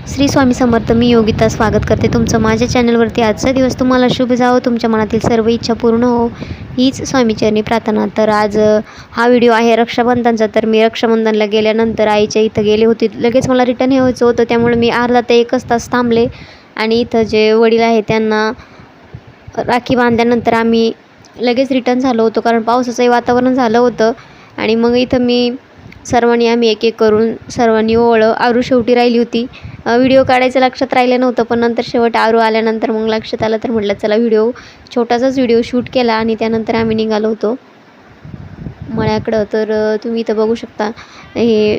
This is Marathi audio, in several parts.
श्री स्वामी समर्थ. मी योगिता स्वागत करते तुमचं माझ्या चॅनलवरती. आजचा दिवस तुम्हाला शुभ जावो, तुमच्या मनातील सर्व इच्छा पूर्ण हो, हीच स्वामीचरणी प्रार्थना. तर आज हा व्हिडिओ आहे रक्षाबंधनचा. तर मी रक्षाबंधनला गेल्यानंतर आईच्या इथं गेले होते. लगेच मला रिटर्न यायचं होतं, त्यामुळे मी अर्धा ते 1 तास थांबले आणि इथं जे वडील आहे त्यांना राखी बांधल्यानंतर आम्ही लगेच रिटर्न झालो होतो, कारण पावसाचंही वातावरण झालं होतं. आणि मग इथं मी सर्वांनी आम्ही एक एक करून सर्वांनी ओवळलं. आरू शेवटी राहिली होती. व्हिडिओ काढायचं लक्षात राहिलं नव्हतं, पण नंतर शेवट आरू आल्यानंतर मग लक्षात आलं. तर म्हटलं चला छोटासाच व्हिडिओ शूट केला आणि त्यानंतर आम्ही निघालो होतो मळ्याकडं. तर तुम्ही इथं बघू शकता, हे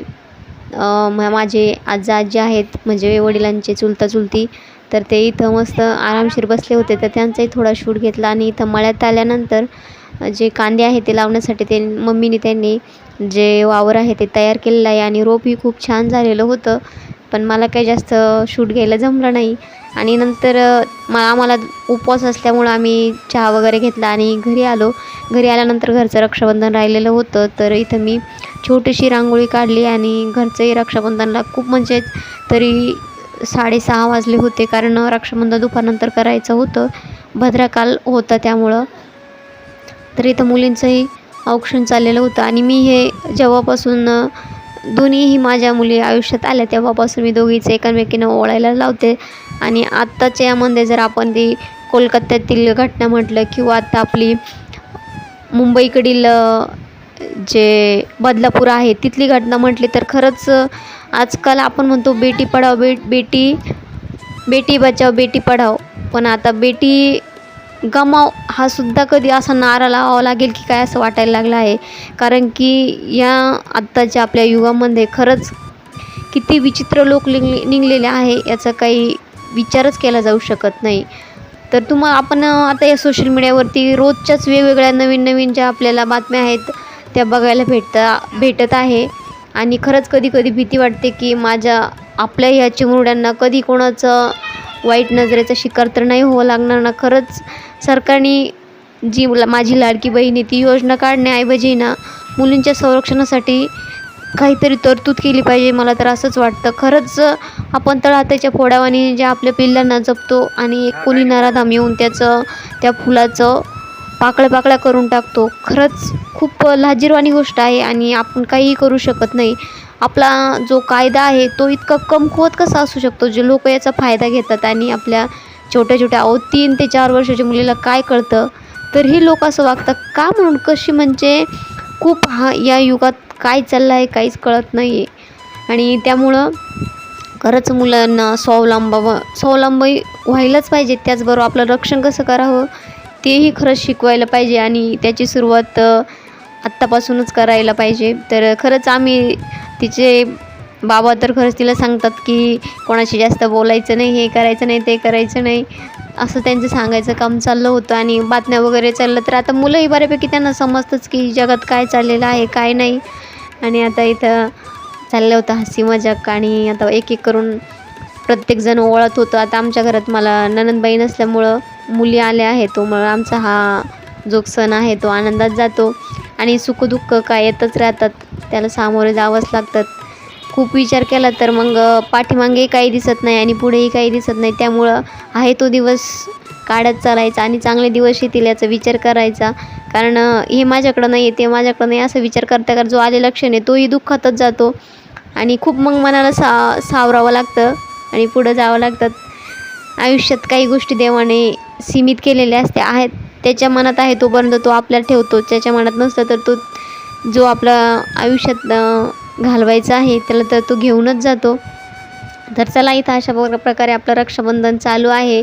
माझे आजी आहेत, म्हणजे वडिलांचे चुलता चुलती. तर ते इथं मस्त आरामशीर बसले होते, तर त्यांचाही थोडा शूट घेतला. आणि इथं मळ्यात आल्यानंतर जे कांदे आहे ते लावण्यासाठी ते मम्मीने त्यांनी जे वावर आहे ते तयार केलेलं आहे. आणि रोपही खूप छान झालेलं होतं, पण मला काही जास्त शूट घ्यायला जमलं नाही. आणि नंतर आम्हाला उपवास असल्यामुळं आम्ही चहा वगैरे घेतला आणि घरी आलो. घरी आल्यानंतर घरचं रक्षाबंधन राहिलेलं होतं, तर इथं मी छोटीशी रांगोळी काढली. आणि घरचंही रक्षाबंधनला खूप म्हणजे तरी 6:30 वाजले होते, कारण रक्षाबंधन दुपारनंतर करायचं होतं, भद्राकाल होता त्यामुळं. तर इथं मुलींचंही औक्षण चाललेलं होतं. आणि मी हे जेव्हापासून दोन्हीही माझ्या मुली आयुष्यात आल्या तेव्हापासून मी दोघीचं एकमेकींना ओवाळायला लावते. आणि आत्ताच्या यामध्ये जर आपण ती कोलकात्यातील घटना म्हटलं, किंवा आता आपली मुंबईकडील जे बदलापूर आहे तिथली घटना म्हटली, तर खरंच आजकाल आपण म्हणतो बेटी पढाओ बेटी बचाओ बेटी पढाओ, पण आता बेटी गमाव हा सुद्धा कधी असा नारा लावावा लागेल की काय, असं वाटायला लागलं आहे. कारण की या आत्ताच्या आपल्या युगामध्ये खरंच किती विचित्र लोक निघलेले आहे, याचा काही विचारच केला जाऊ शकत नाही. तर आपण आता या सोशल मीडियावरती रोजच्याच वेगवेगळ्या नवीन नवीन ज्या आपल्याला बातम्या आहेत त्या बघायला भेटत आहे. आणि खरंच कधी कधी भीती वाटते की आपल्या ह्या चिमुरड्यांना कधी कोणाचं वाईट नजरेचा शिकार तर नाही व्हावं लागणार ना. खरंच सरकारने जी माझी लाडकी बहीण आहे ती योजना काढण्याऐवजी ना, मुलींच्या संरक्षणासाठी काहीतरी तरतूद केली पाहिजे. मला तर असंच वाटतं. खरंच आपण तळहाताच्या फोडावानी ज्या आपल्या पिल्लांना जपतो आणि कोणी नराधाम येऊन त्या फुलाचं पाकळ्या करून टाकतो. खरंच खूप लाजिरवाणी गोष्ट आहे आणि आपण काहीही करू शकत नाही. आपला जो कायदा आहे तो इतका कमकुवत कसा असू शकतो, जे लोक याचा फायदा घेतात. आणि आपल्या छोट्या 3 ते 4 वर्षाच्या मुलीला काय कळतं, तर हे लोक असं वागतात का म्हणून, कशी म्हणजे खूप या युगात काय चाललं आहे काहीच कळत नाही आहे. आणि त्यामुळं खरंच मुलांना स्वावलंबी व्हायलाच पाहिजे. त्याचबरोबर आपलं रक्षण कसं करावं तेही खरंच शिकवायला पाहिजे, आणि त्याची सुरुवात आत्तापासूनच करायला पाहिजे. तर खरंच आम्ही तिचे बाबा तर खरंच तिला सांगतात की कोणाशी जास्त बोलायचं नाही, हे करायचं नाही, ते करायचं नाही, असं त्यांचं सांगायचं काम चाललं होतं. आणि बातम्या वगैरे चाललं तर आता मुलंही बऱ्यापैकी त्यांना समजतंच की जगात काय चाललेलं आहे काय नाही. आणि आता इथं चाललं होतं हसी मजाक, आणि आता एक एक करून प्रत्येकजण ओळखत होतं. आता आमच्या घरात मला नणंदबाई नसल्यामुळं मुली आल्या आहेत, तो मग आमचा हा जो सण आहे तो आनंदात जातो. आणि सुखदुःख काय येतच राहतात, त्याला सामोरे जावंच लागतात. खूप विचार केला तर मग पाठीमागेही काही दिसत नाही आणि पुढेही काही दिसत नाही. त्यामुळं आहे तो दिवस काढत चालायचा आणि चांगले दिवस येतील याचा विचार करायचा. कारण हे माझ्याकडं नाही आहे, ते माझ्याकडं नाही, असं विचार करता जो आलेला क्षण आहे तोही दुःखातच जातो. आणि खूप मग मनाला सावरावं लागतं आणि पुढं जावं लागतं. आयुष्यात काही गोष्टी देवाने सीमित केलेल्या आहेत, त्याच्या मनात आहे तोपर्यंत तो आपल्याला ठेवतो. त्याच्या मनात नसतं तर तो जो आपला आयुष्यात घालवायचा आहे त्याला तर तो घेऊनच जातो. तर चला, इथं अशा प्रकारे आपलं रक्षाबंधन चालू आहे.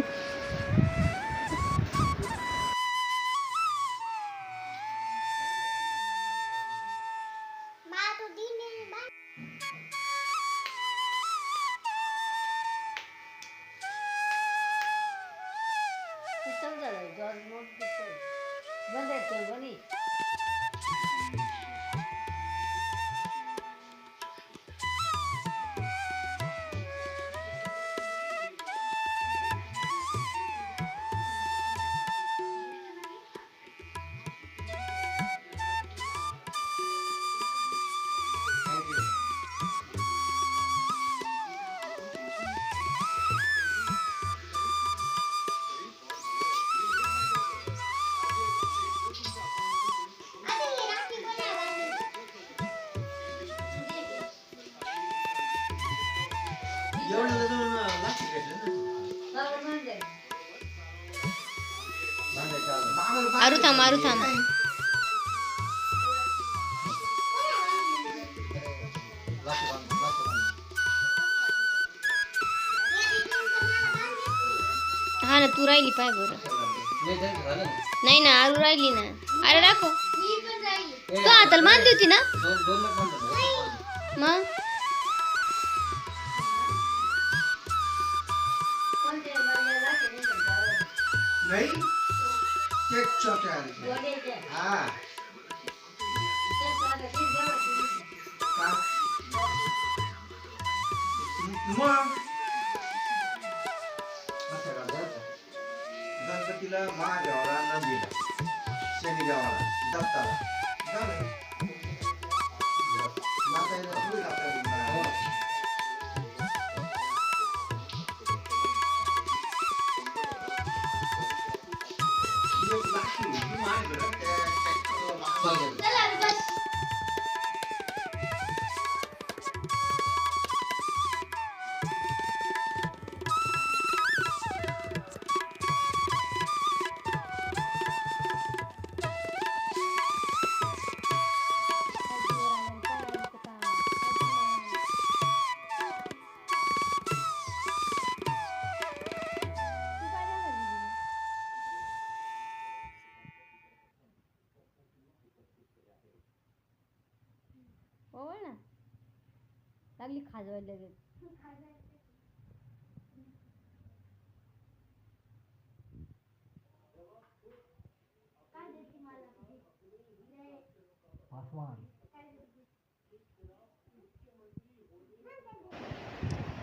आरू थांब आरू थांब. हा ना तू राहिली पाय बरं. नाही ना आरू राहिली ना. अरे दाखव तू हाताला बांधली होती ना मग. नहीं केक छोटे हाँ गणपतीला महादेवाला नंदीला शनी देवाला दत्ताला झालं माताला होईल आपल्याला. ओळ ना लागली खाजवायला लगेच.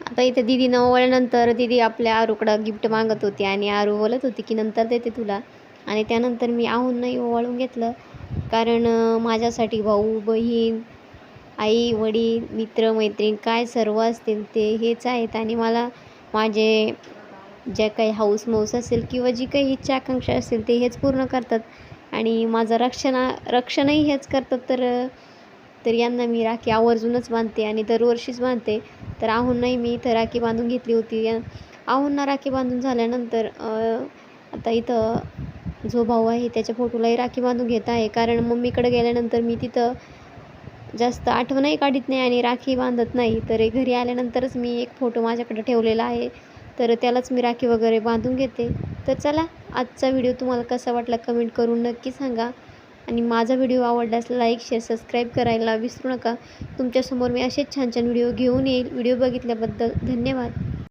आता इथे दीदीनं ओवाळल्यानंतर दीदी आपल्या आरूकडं गिफ्ट मागत होती आणि आरू बोलत होती की नंतर देते तुला. आणि त्यानंतर मी आहूनही ओवाळून घेतलं कारण माझ्यासाठी भाऊ बहीण आई वडील मित्र मैत्रीण काय सर्व असतील ते हेच आहेत. आणि मला माझे ज्या काही हौस मौस असेल किंवा जी काही इच्छा आकांक्षा असेल ते हेच पूर्ण करतात आणि माझं रक्षणही हेच करतात. तर यांना मी राखी आवर्जूनच बांधते आणि दरवर्षीच बांधते. तर आहूंनाही मी इथं राखी बांधून घेतली होती. आहूंना राखी बांधून झाल्यानंतर आता इथं जो भाऊ आहे त्याच्या फोटोलाही राखी बांधून घेत आहे कारण मम्मीकडे गेल्यानंतर मी तिथं जास्त आठवणही काढत नाही आणि राखी बांधत नाही. तर घरी आल्यानंतरच मी एक फोटो माझ्याकडे ठेवलेला आहे तर त्यालाच मी राखी वगैरे बांधून घेते. तर चला आजचा व्हिडिओ तुम्हाला कसा वाटला कमेंट करून नक्की सांगा आणि माझा व्हिडिओ आवडल्यास लाईक शेअर सबस्क्राईब करायला विसरू नका. तुमच्यासमोर मी असेच छान छान व्हिडिओ घेऊन येईल. व्हिडिओ बघितल्याबद्दल धन्यवाद.